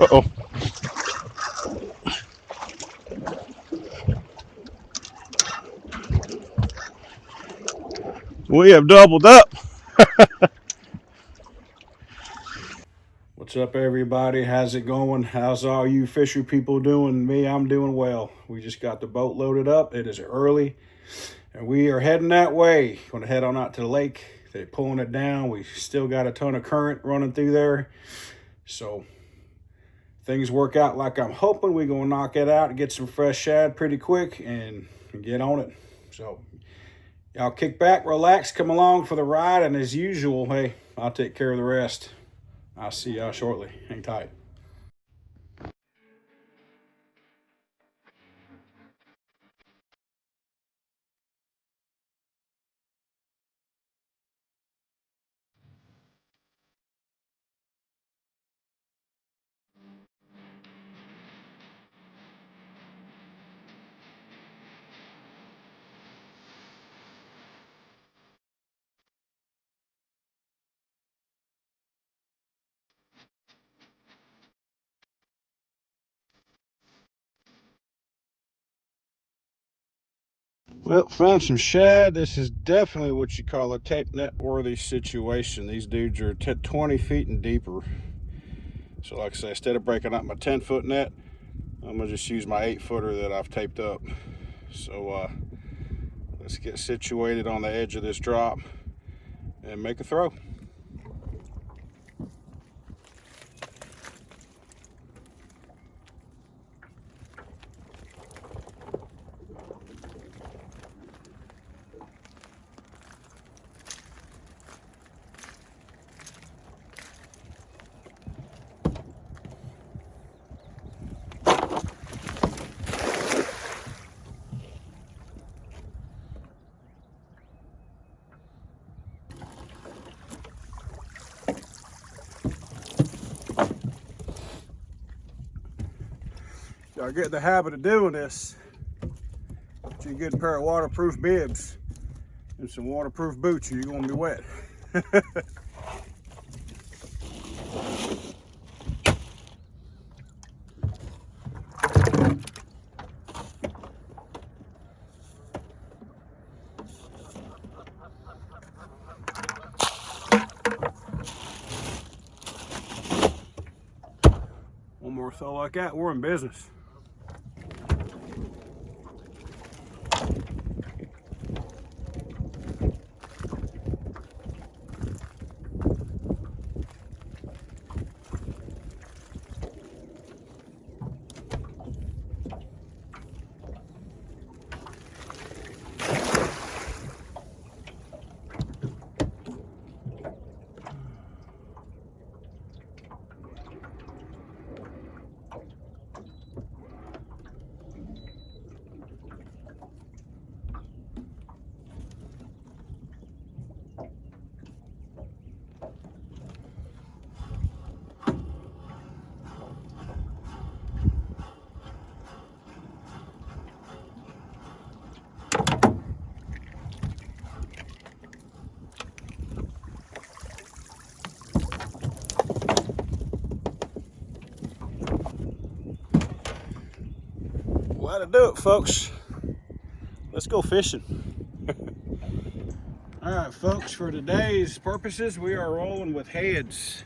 Uh-oh. We have doubled up. What's up, everybody? How's it going? How's all you fisher people doing? Me, I'm doing well. We just got the boat loaded up. It is early, and we are heading that way. Going to head on out to the lake. They're pulling it down. We still got a ton of current running through there. So things work out like I'm hoping. We're going to knock it out and get some fresh shad pretty quick and get on it. So y'all kick back, relax, come along for the ride, and as usual, hey, I'll take care of the rest. I'll see y'all shortly. Hang tight. Well, found some shad. This is definitely what you call a tape net worthy situation. These dudes are 20 feet and deeper. So like I say, instead of breaking up my 10-foot net, I'm gonna just use my 8-footer that I've taped up. So let's get situated on the edge of this drop and make a throw. Y'all get in the habit of doing this, you get a pair of waterproof bibs and some waterproof boots, or you're gonna be wet. One more throw like that, we're in business. Well, that'll do it, folks. Let's go fishing. All right, folks, for today's purposes, we are rolling with heads.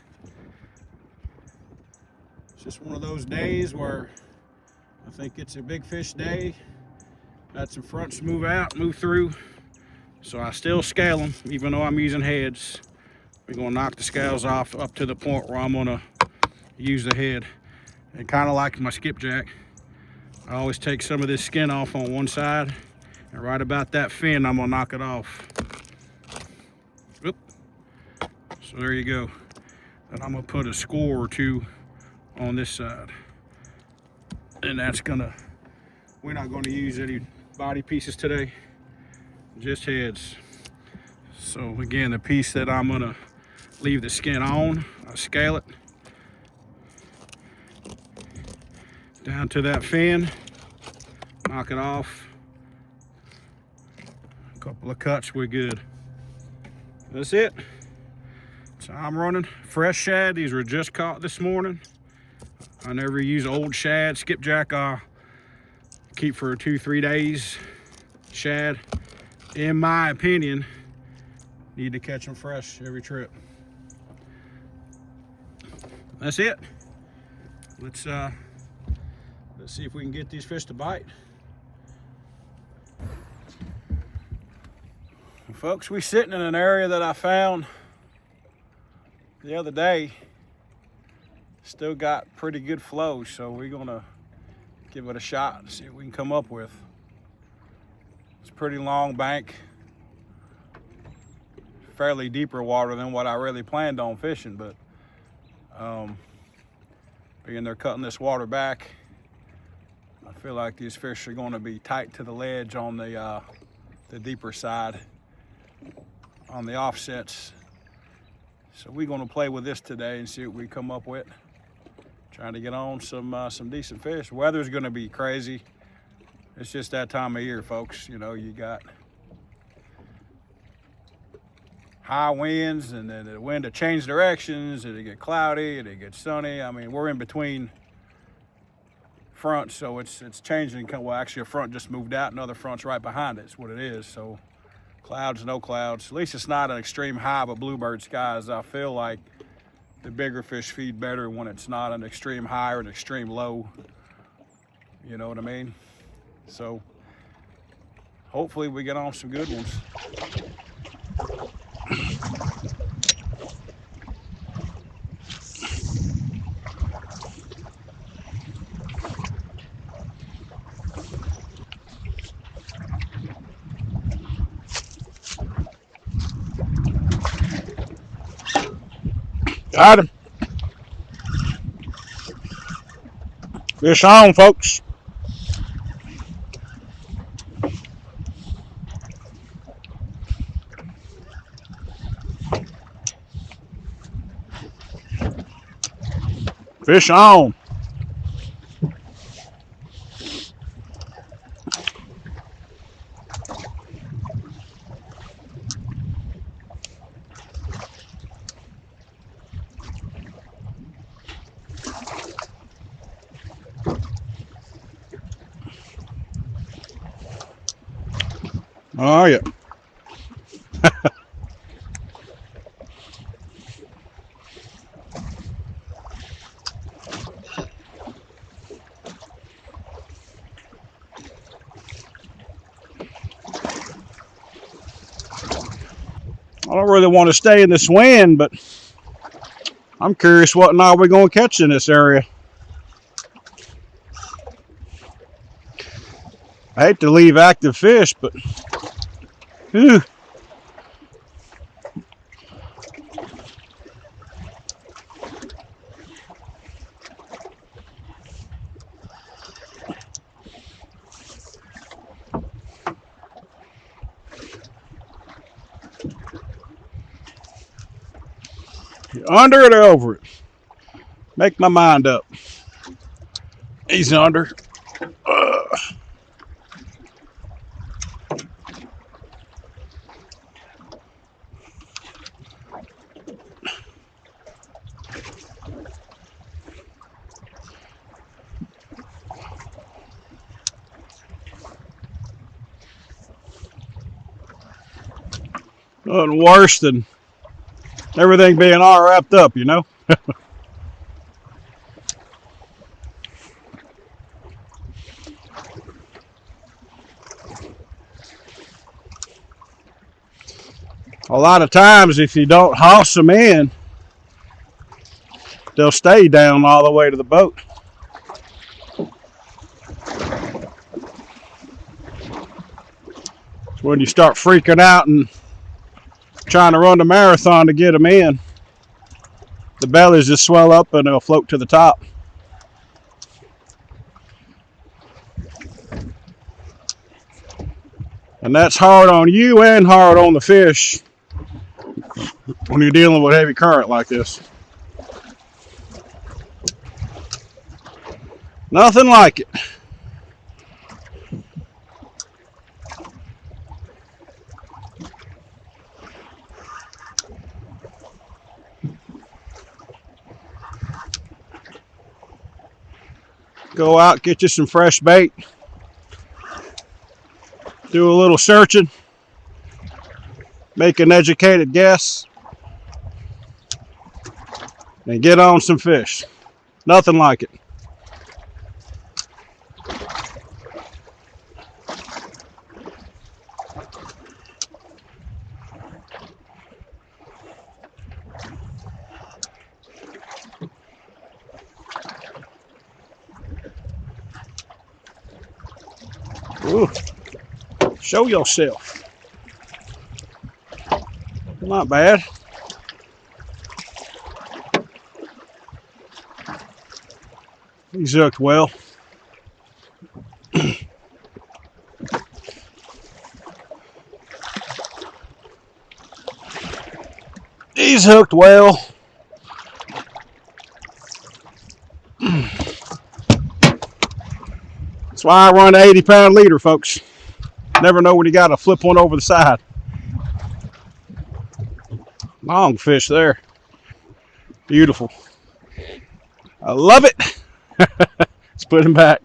It's just one of those days where I think it's a big fish day. Got some fronts move out, move through. So I still scale them, even though I'm using heads. We're gonna knock the scales off up to the point where I'm gonna use the head. And kind of like my skipjack, I always take some of this skin off on one side, and right about that fin, I'm gonna knock it off. Oop. So there you go. And I'm gonna put a score or two on this side. And that's gonna, we're not gonna use any body pieces today, just heads. So again, the piece that I'm gonna leave the skin on, I scale it down to that fin, knock it off. A couple of cuts, we're good. That's it. So I'm running fresh shad. These were just caught this morning. I never use old shad. Skipjack I keep for 2-3 days. Shad, in my opinion, need to catch them fresh every trip. That's it. Let's see if we can get these fish to bite. Well, folks, we're sitting in an area that I found the other day. Still got pretty good flow, so we're gonna give it a shot and see what we can come up with. It's a pretty long bank, fairly deeper water than what I really planned on fishing, but being they're cutting this water back, I feel like these fish are going to be tight to the ledge on the deeper side, on the offsets. So we're going to play with this today and see what we come up with. Trying to get on some decent fish. Weather's going to be crazy. It's just that time of year, folks. You know, you got high winds, and then the wind to change directions, and it get cloudy, and it gets sunny. I mean, we're in between fronts, so it's changing. Well, actually, a front just moved out, another front's right behind it. Is what it is. So clouds, no clouds. At least it's not an extreme high of a bluebird skies. I feel like the bigger fish feed better when it's not an extreme high or an extreme low. You know what I mean? So hopefully we get on some good ones. Got him. Fish on, folks. Fish on. Oh, yeah. I don't really want to stay in this wind, but I'm curious what now we're going to catch in this area. I hate to leave active fish, but whew. Under it or over it? Make my mind up. He's under. Nothing worse than everything being all wrapped up, you know? A lot of times, if you don't hoss them in, they'll stay down all the way to the boat. It's when you start freaking out and trying to run the marathon to get them in, the bellies just swell up and they'll float to the top. And that's hard on you and hard on the fish when you're dealing with heavy current like this. Nothing like it. Go out, get you some fresh bait, do a little searching, make an educated guess, and get on some fish. Nothing like it. Ooh, show yourself. Not bad. He's hooked well. He's hooked well. That's why I run an 80-pound leader, folks. Never know when you got to flip one over the side. Long fish there. Beautiful. I love it. Let's put him back.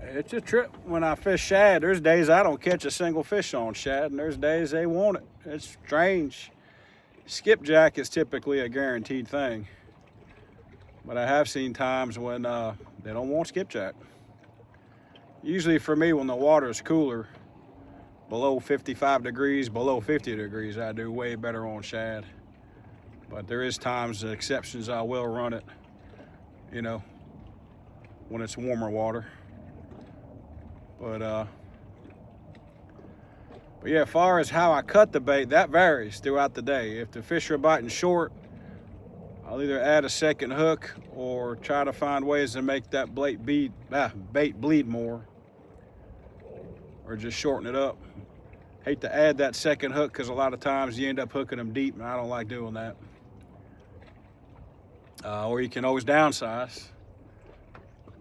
It's a trip when I fish shad. There's days I don't catch a single fish on shad, and there's days they want it. It's strange. Skipjack is typically a guaranteed thing, but I have seen times when they don't want skipjack. Usually for me, when the water is cooler, below 55 degrees, below 50 degrees, I do way better on shad. But there is times, exceptions, I will run it, you know, when it's warmer water. But yeah, as far as how I cut the bait, that varies throughout the day. If the fish are biting short, I'll either add a second hook or try to find ways to make that bait bleed more, or just shorten it up. Hate to add that second hook because a lot of times you end up hooking them deep, and I don't like doing that. Or you can always downsize.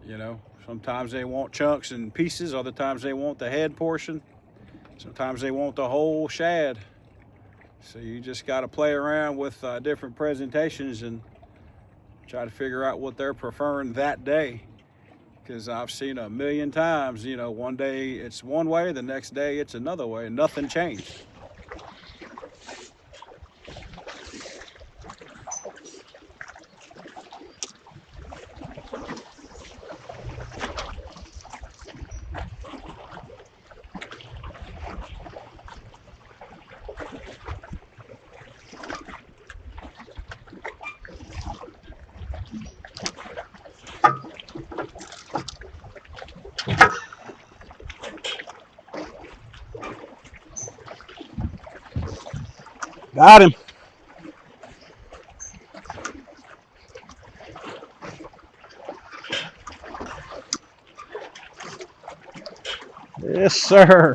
You know, sometimes they want chunks and pieces, other times they want the head portion. Sometimes they want the whole shad. So you just got to play around with different presentations and try to figure out what they're preferring that day. Because I've seen a million times, you know, one day it's one way, the next day it's another way, and nothing changed. Got him. Yes, sir.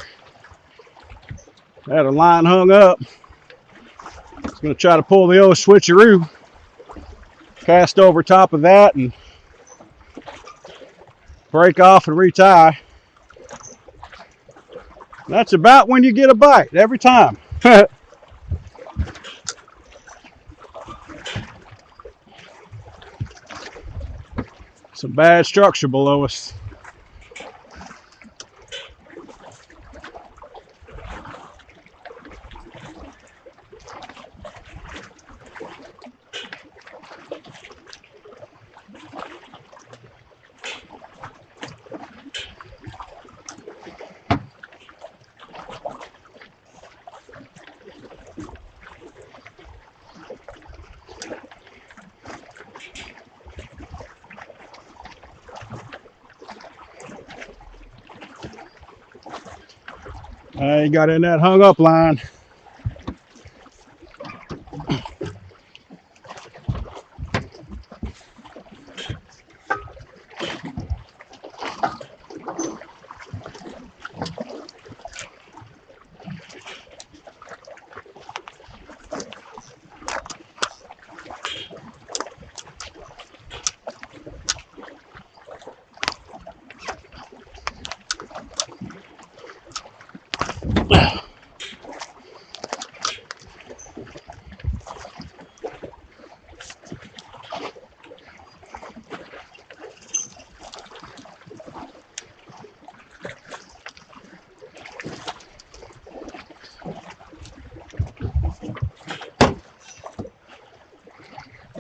Had a line hung up. I was going to try to pull the old switcheroo. Cast over top of that and break off and retie. That's about when you get a bite, every time. Some bad structure below us. I got in that hung up line.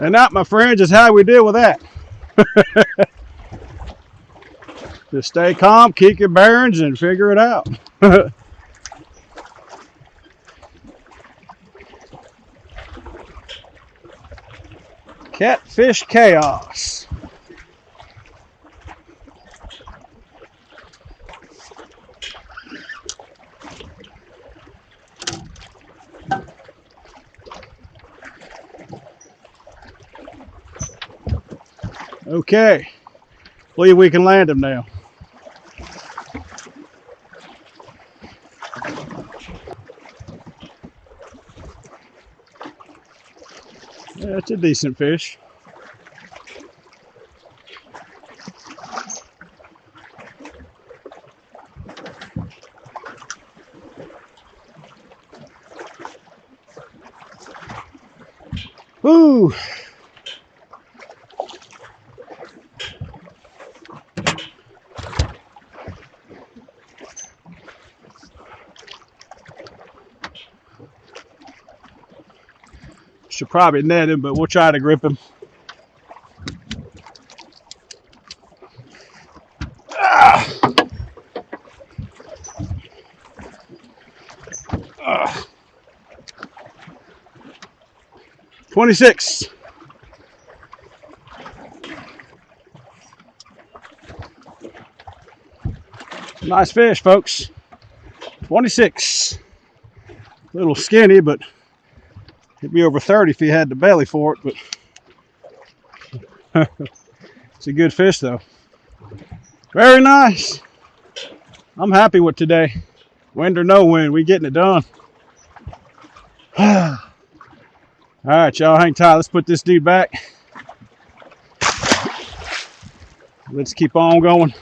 And that, my friends, is how we deal with that. Just stay calm, keep your bearings, and figure it out. Catfish chaos. Okay, believe we can land him now. Yeah, that's a decent fish. Ooh. Should probably net him, but we'll try to grip him. 26. Nice fish, folks. 26. A little skinny, but it'd be over 30 if he had the belly for it. But it's a good fish, though. Very nice. I'm happy with today. Wind or no wind, we getting it done. All right, y'all, hang tight. Let's put this dude back. Let's keep on going.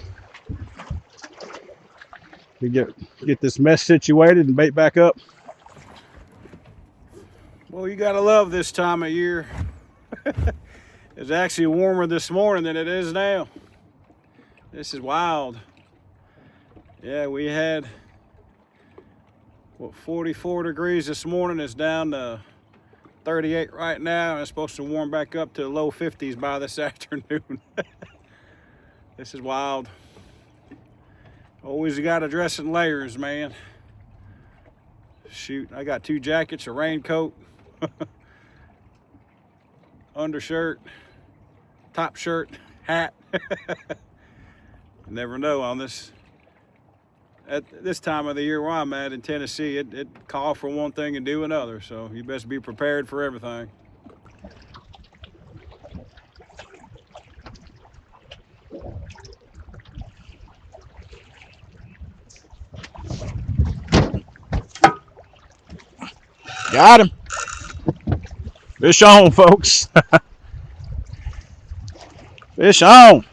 We get this mess situated and bait back up. Well, you gotta love this time of year. It's actually warmer this morning than it is now. This is wild. Yeah, we had, what, 44 degrees this morning. It's down to 38 right now. It's supposed to warm back up to the low 50s by this afternoon. This is wild. Always got to dress in layers, man. Shoot, I got 2 jackets, a raincoat, undershirt, top shirt, hat. Never know on this. At this time of the year where I'm at in Tennessee, it calls for one thing and do another. So you best be prepared for everything. Got him. Fish on, folks. Fish on.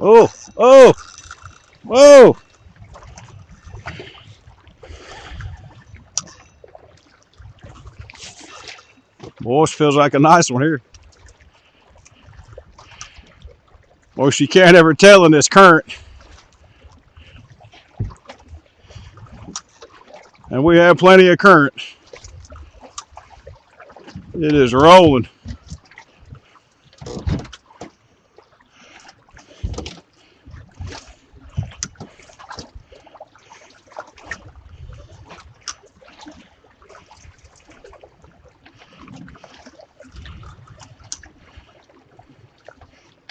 Oh, oh, whoa. Boy, this feels like a nice one here. Boy, you can't ever tell in this current. And we have plenty of current. It is rolling.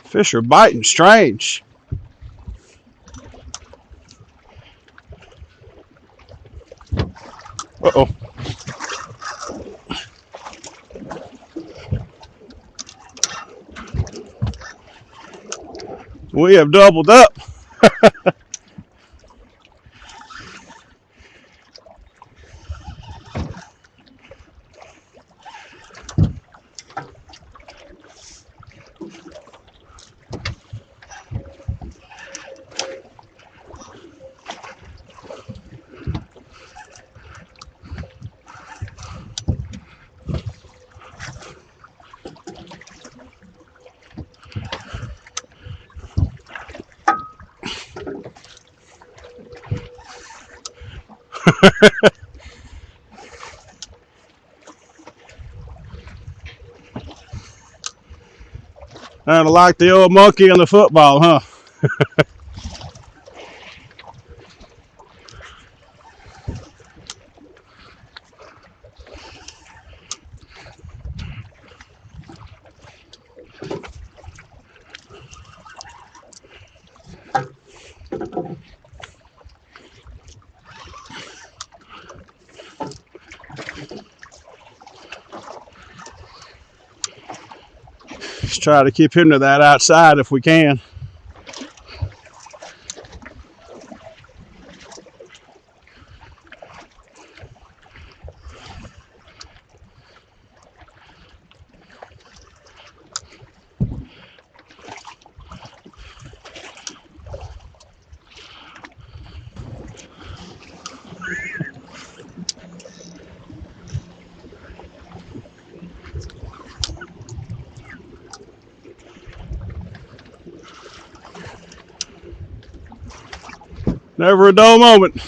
Fish are biting strange. Uh-oh. We have doubled up. Kind of like the old monkey and the football, huh? Just try to keep him to that outside if we can. Never a dull moment.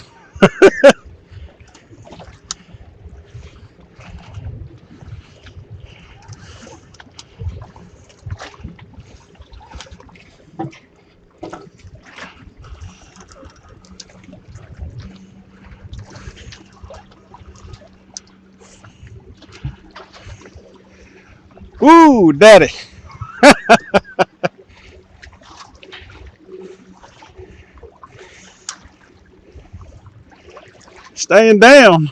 Woo, daddy. Staying down.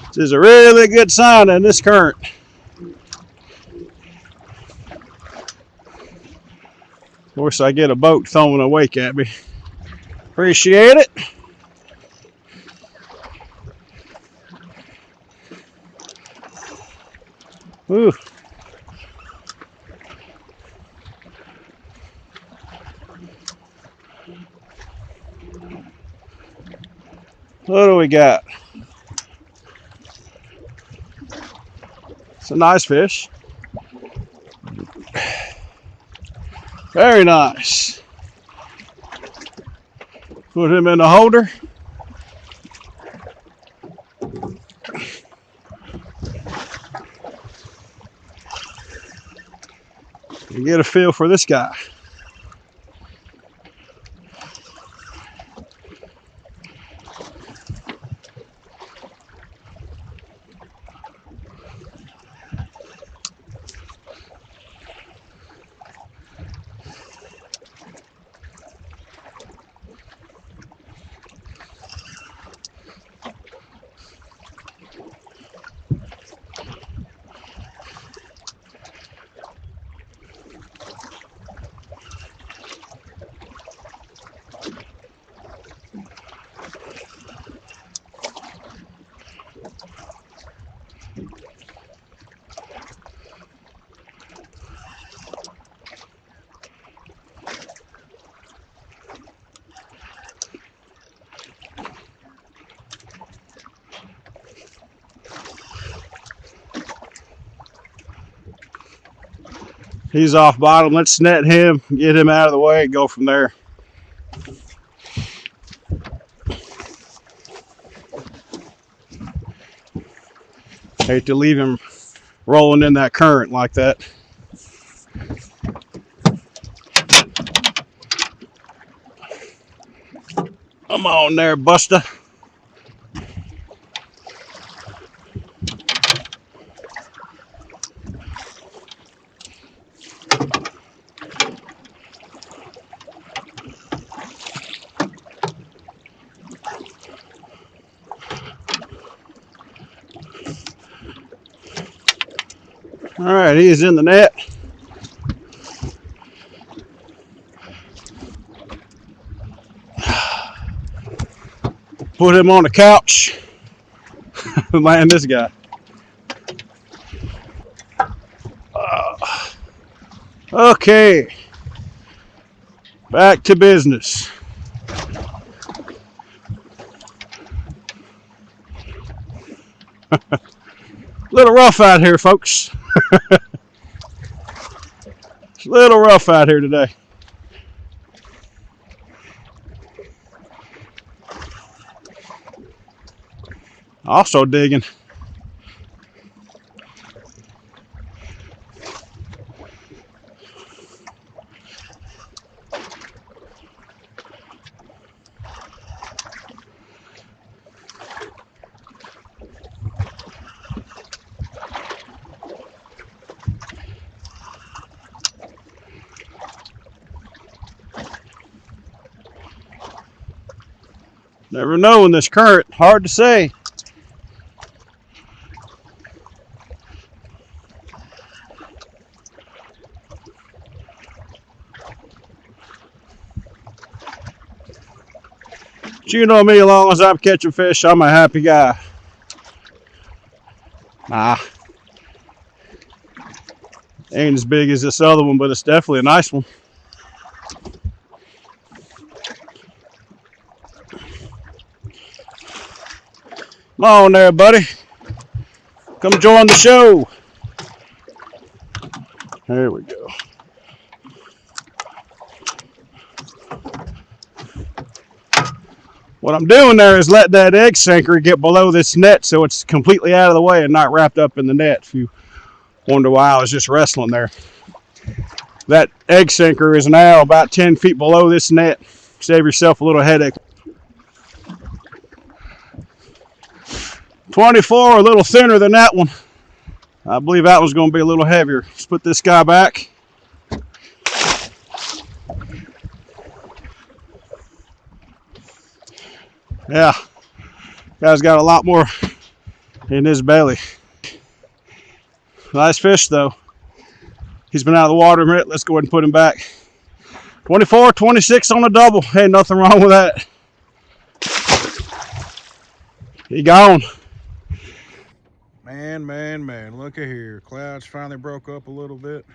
This is a really good sign in this current. Of course, I get a boat throwing a wake at me. Appreciate it. Ooh. What do we got? It's a nice fish. Very nice. Put him in the holder. And get a feel for this guy. He's off bottom. Let's net him, get him out of the way, and go from there. Hate to leave him rolling in that current like that. Come on there, Buster. All right, he is in the net. Put him on the couch. Man, this guy. Okay, back to business. Little rough out here, folks. It's a little rough out here today. Also digging. Never know in this current. Hard to say. But you know me, as long as I'm catching fish, I'm a happy guy. Nah, ain't as big as this other one, but it's definitely a nice one. Come on there, buddy. Come join the show. There we go. What I'm doing there is let that egg sinker get below this net so it's completely out of the way and not wrapped up in the net. If you wonder why I was just wrestling there. That egg sinker is now about 10 feet below this net. Save yourself a little headache. 24, a little thinner than that one. I believe that one's going to be a little heavier. Let's put this guy back. Yeah, guy's got a lot more in his belly. Nice fish though. He's been out of the water a minute. Let's go ahead and put him back. 24, 26 on a double. Ain't nothing wrong with that. He gone. Man, look at here. Clouds finally broke up a little bit.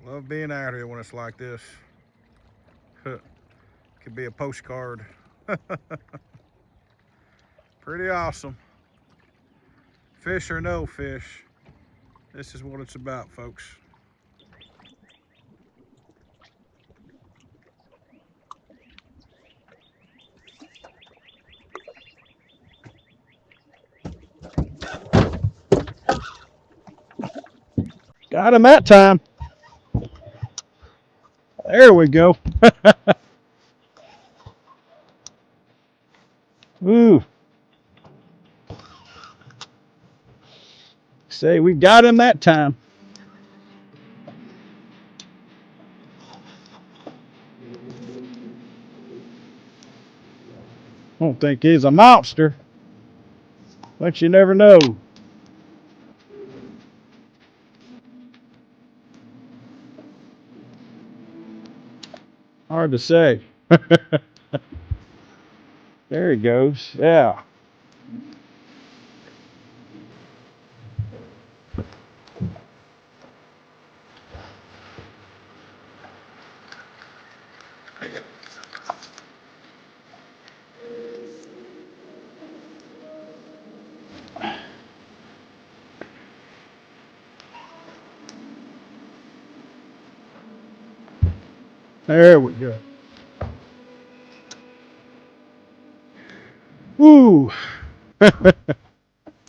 Love being out here when it's like this. Could be a postcard. Pretty awesome. Fish or no fish, this is what it's about, folks. Got him that time. There we go. Ooh. Say we got him that time. I don't think he's a monster, but you never know. Hard to say. There he goes. Yeah. There we go. Woo.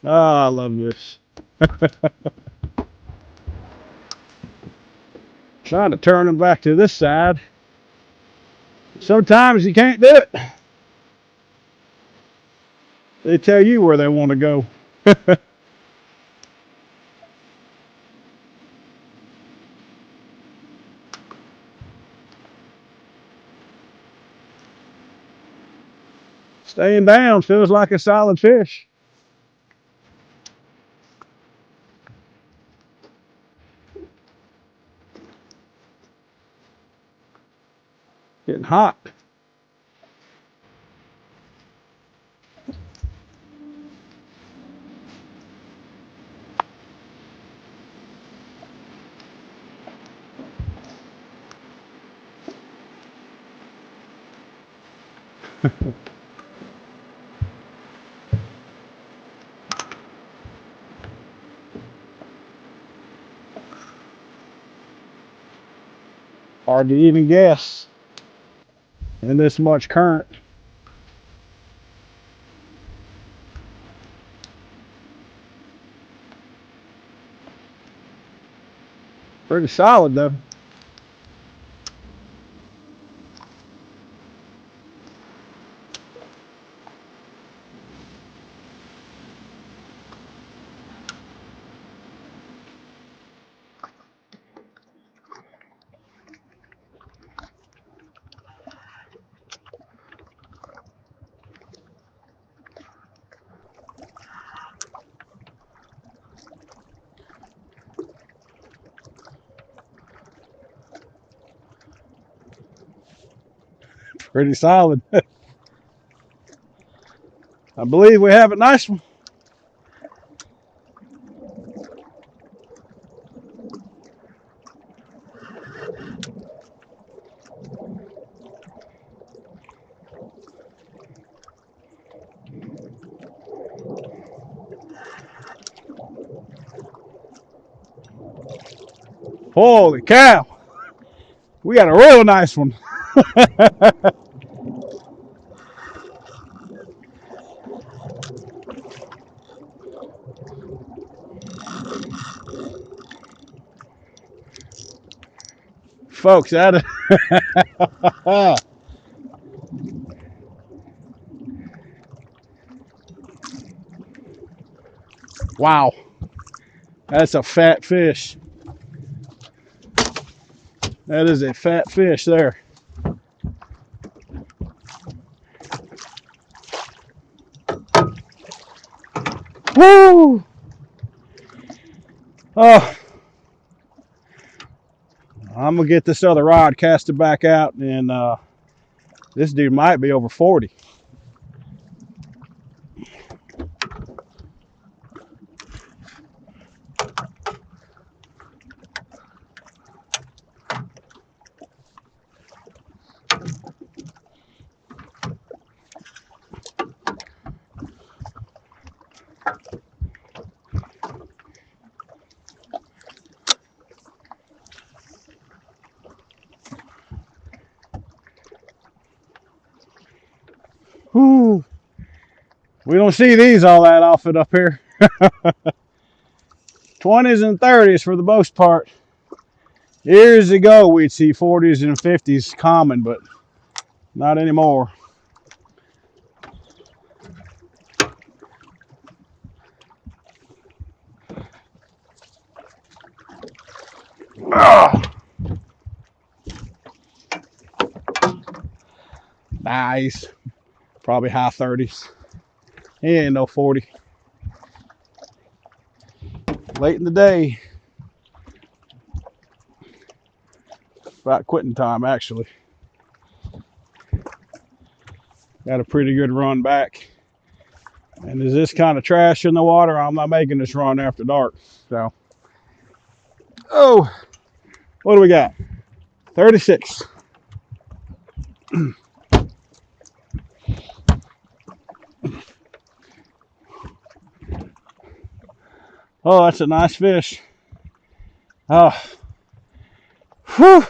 I love this. Trying to turn them back to this side. Sometimes you can't do it. They tell you where they want to go. Staying down feels like a solid fish. Getting hot. Hard to even guess in this much current. Pretty solid though. Pretty solid. I believe we have a nice one. Holy cow. We got a real nice one. Folks, that is wow. That's a fat fish. That is a fat fish there. Woo! Oh, I'm gonna get this other rod casted back out, and this dude might be over 40. Woo! We don't see these all that often up here. 20s and 30s for the most part. Years ago, we'd see 40s and 50s common, but not anymore. Oh, nice. Probably high 30s. He ain't no 40. Late in the day. About quitting time, actually. Got a pretty good run back. And is this kind of trash in the water? I'm not making this run after dark. So, oh, what do we got? 36. Oh, that's a nice fish. Oh, whew.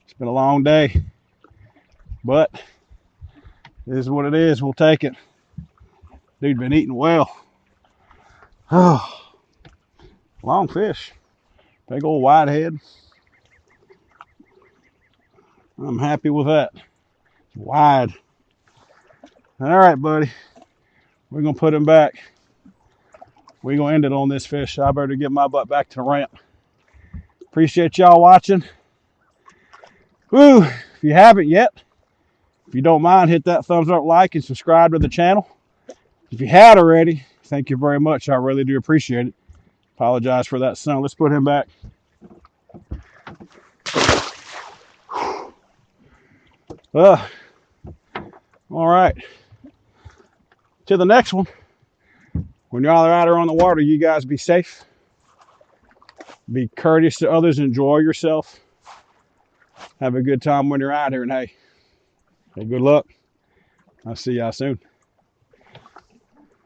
It's been a long day, but it is what it is. We'll take it. Dude been eating well. Oh, long fish. Big old wide head. I'm happy with that. It's wide. All right, buddy. We're going to put him back. We're going to end it on this fish. I better get my butt back to the ramp. Appreciate y'all watching. Woo! If you haven't yet, if you don't mind, hit that thumbs up, like, and subscribe to the channel. If you had already, thank you very much. I really do appreciate it. Apologize for that sound. Let's put him back. All right. To the next one. When y'all are out there on the water, you guys be safe. Be courteous to others. Enjoy yourself. Have a good time when you're out here. And hey, good luck. I'll see y'all soon.